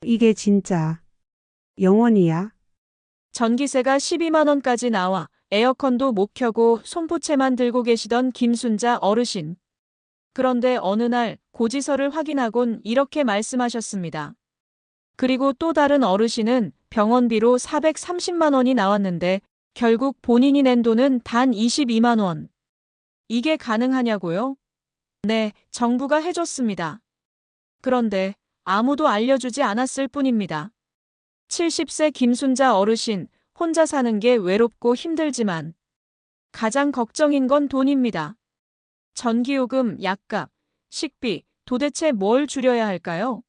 이게 진짜 영원이야? 전기세가 12만 원까지 나와 에어컨도 못 켜고 손부채만 들고 계시던 김순자 어르신. 그런데 어느 날 고지서를 확인하곤 이렇게 말씀하셨습니다. 그리고 또 다른 어르신은 병원비로 430만 원이 나왔는데 결국 본인이 낸 돈은 단 22만 원. 이게 가능하냐고요? 네, 정부가 해줬습니다. 그런데 아무도 알려주지 않았을 뿐입니다. 70세 김순자 어르신, 혼자 사는 게 외롭고 힘들지만 가장 걱정인 건 돈입니다. 전기요금, 약값, 식비, 도대체 뭘 줄여야 할까요?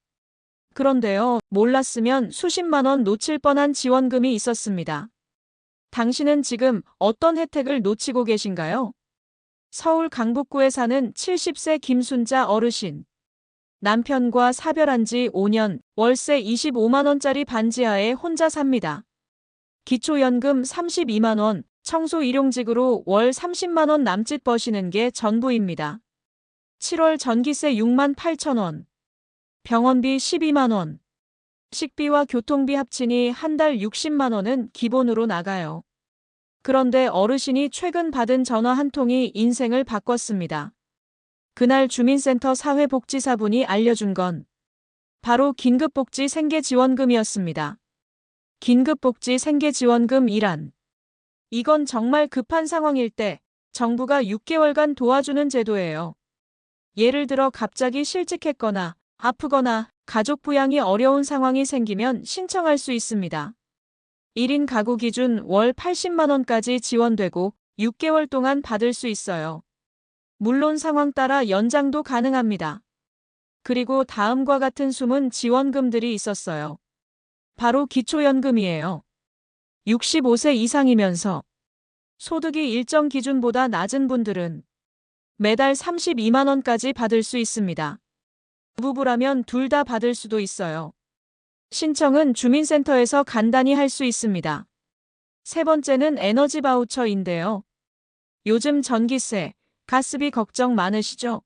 그런데요, 몰랐으면 수십만 원 놓칠 뻔한 지원금이 있었습니다. 당신은 지금 어떤 혜택을 놓치고 계신가요? 서울 강북구에 사는 70세 김순자 어르신. 남편과 사별한 지 5년, 월세 25만 원짜리 반지하에 혼자 삽니다. 기초연금 32만 원, 청소 일용직으로 월 30만 원 남짓 버시는 게 전부입니다. 7월 전기세 6만 8천 원, 병원비 12만 원, 식비와 교통비 합치니 한 달 60만 원은 기본으로 나가요. 그런데 어르신이 최근 받은 전화 한 통이 인생을 바꿨습니다. 그날 주민센터 사회복지사분이 알려준 건 바로 긴급복지 생계지원금이었습니다. 긴급복지 생계지원금이란 이건 정말 급한 상황일 때 정부가 6개월간 도와주는 제도예요. 예를 들어 갑자기 실직했거나 아프거나 가족 부양이 어려운 상황이 생기면 신청할 수 있습니다. 1인 가구 기준 월 80만 원까지 지원되고 6개월 동안 받을 수 있어요. 물론 상황 따라 연장도 가능합니다. 그리고 다음과 같은 숨은 지원금들이 있었어요. 바로 기초연금이에요. 65세 이상이면서 소득이 일정 기준보다 낮은 분들은 매달 32만 원까지 받을 수 있습니다. 부부라면 둘 다 받을 수도 있어요. 신청은 주민센터에서 간단히 할 수 있습니다. 세 번째는 에너지 바우처인데요. 요즘 전기세, 가스비 걱정 많으시죠?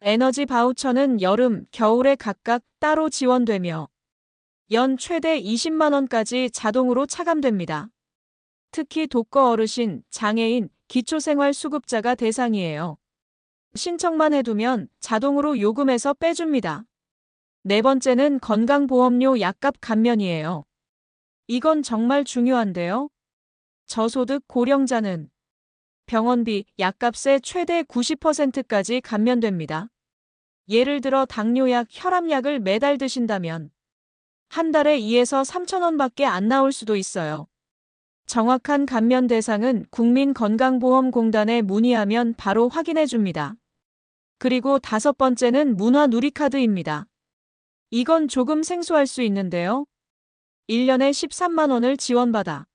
에너지 바우처는 여름, 겨울에 각각 따로 지원되며 연 최대 20만 원까지 자동으로 차감됩니다. 특히 독거 어르신, 장애인, 기초생활수급자가 대상이에요. 신청만 해두면 자동으로 요금에서 빼줍니다. 네 번째는 건강보험료 약값 감면이에요. 이건 정말 중요한데요. 저소득 고령자는 병원비, 약값의 최대 90%까지 감면됩니다. 예를 들어 당뇨약, 혈압약을 매달 드신다면 한 달에 2에서 3천 원밖에 안 나올 수도 있어요. 정확한 감면 대상은 국민건강보험공단에 문의하면 바로 확인해 줍니다. 그리고 다섯 번째는 문화누리카드입니다. 이건 조금 생소할 수 있는데요. 1년에 13만 원을 지원받아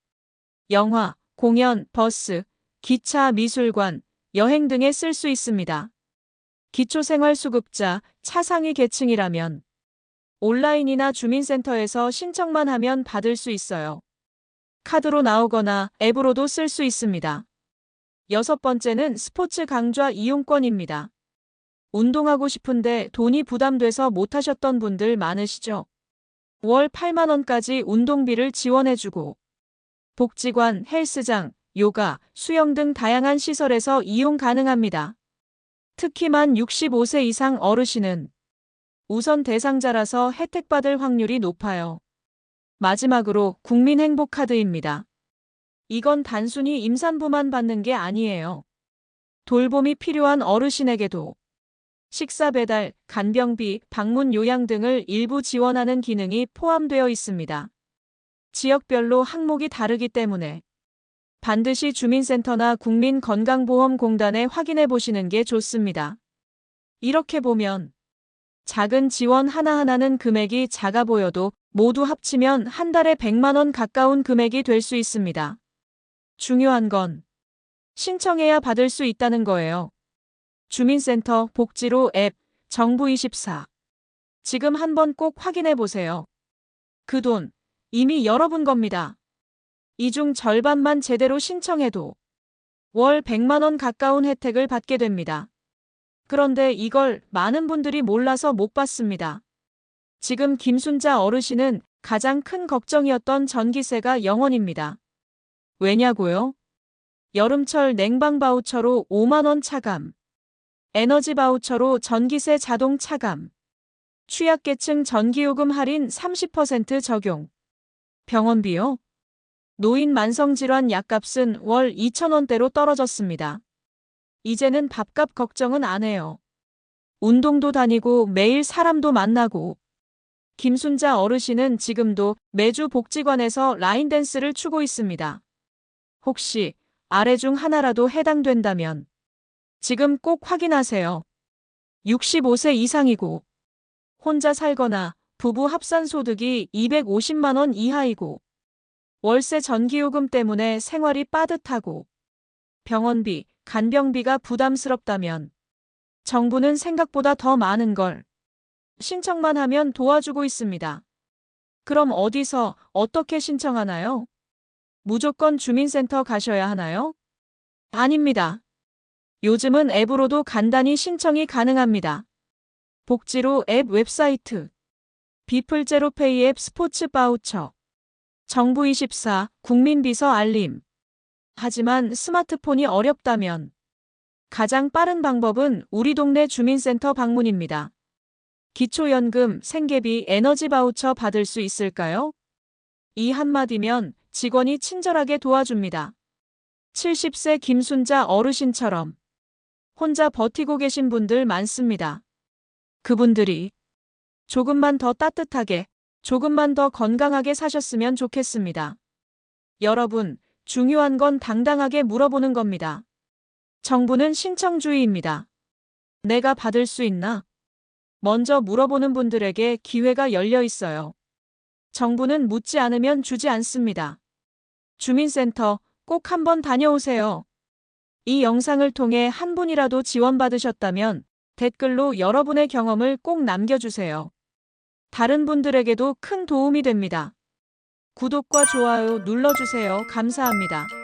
영화, 공연, 버스, 기차, 미술관, 여행 등에 쓸 수 있습니다. 기초생활수급자, 차상위 계층이라면 온라인이나 주민센터에서 신청만 하면 받을 수 있어요. 카드로 나오거나 앱으로도 쓸 수 있습니다. 여섯 번째는 스포츠 강좌 이용권입니다. 운동하고 싶은데 돈이 부담돼서 못하셨던 분들 많으시죠? 월 8만 원까지 운동비를 지원해주고 복지관, 헬스장, 요가, 수영 등 다양한 시설에서 이용 가능합니다. 특히 만 65세 이상 어르신은 우선 대상자라서 혜택받을 확률이 높아요. 마지막으로 국민행복카드입니다. 이건 단순히 임산부만 받는 게 아니에요. 돌봄이 필요한 어르신에게도 식사 배달, 간병비, 방문 요양 등을 일부 지원하는 기능이 포함되어 있습니다. 지역별로 항목이 다르기 때문에 반드시 주민센터나 국민건강보험공단에 확인해 보시는 게 좋습니다. 이렇게 보면 작은 지원 하나하나는 금액이 작아 보여도 모두 합치면 한 달에 100만 원 가까운 금액이 될 수 있습니다. 중요한 건 신청해야 받을 수 있다는 거예요. 주민센터, 복지로 앱, 정부24. 지금 한번 꼭 확인해 보세요. 그 돈 이미 여러분 겁니다. 이 중 절반만 제대로 신청해도 월 100만 원 가까운 혜택을 받게 됩니다. 그런데 이걸 많은 분들이 몰라서 못 받습니다. 지금 김순자 어르신은 가장 큰 걱정이었던 전기세가 0원입니다. 왜냐고요? 여름철 냉방 바우처로 5만 원 차감, 에너지 바우처로 전기세 자동 차감, 취약계층 전기요금 할인 30% 적용, 병원비요? 노인 만성질환 약값은 월 2,000원대로 떨어졌습니다. 이제는 밥값 걱정은 안 해요. 운동도 다니고 매일 사람도 만나고. 김순자 어르신은 지금도 매주 복지관에서 라인 댄스를 추고 있습니다. 혹시 아래 중 하나라도 해당된다면 지금 꼭 확인하세요. 65세 이상이고 혼자 살거나 부부 합산 소득이 250만 원 이하이고 월세 전기요금 때문에 생활이 빠듯하고 병원비, 간병비가 부담스럽다면 정부는 생각보다 더 많은 걸 신청만 하면 도와주고 있습니다. 그럼 어디서 어떻게 신청하나요? 무조건 주민센터 가셔야 하나요? 아닙니다. 요즘은 앱으로도 간단히 신청이 가능합니다. 복지로 앱 웹사이트, 비플제로페이 앱 스포츠 바우처, 정부24 국민비서 알림. 하지만 스마트폰이 어렵다면 가장 빠른 방법은 우리 동네 주민센터 방문입니다. 기초연금, 생계비, 에너지 바우처 받을 수 있을까요? 이 한마디면 직원이 친절하게 도와줍니다. 70세 김순자 어르신처럼 혼자 버티고 계신 분들 많습니다. 그분들이 조금만 더 따뜻하게, 조금만 더 건강하게 사셨으면 좋겠습니다. 여러분, 중요한 건 당당하게 물어보는 겁니다. 정부는 신청주의입니다. 내가 받을 수 있나? 먼저 물어보는 분들에게 기회가 열려 있어요. 정부는 묻지 않으면 주지 않습니다. 주민센터 꼭 한번 다녀오세요. 이 영상을 통해 한 분이라도 지원받으셨다면 댓글로 여러분의 경험을 꼭 남겨주세요. 다른 분들에게도 큰 도움이 됩니다. 구독과 좋아요 눌러주세요. 감사합니다.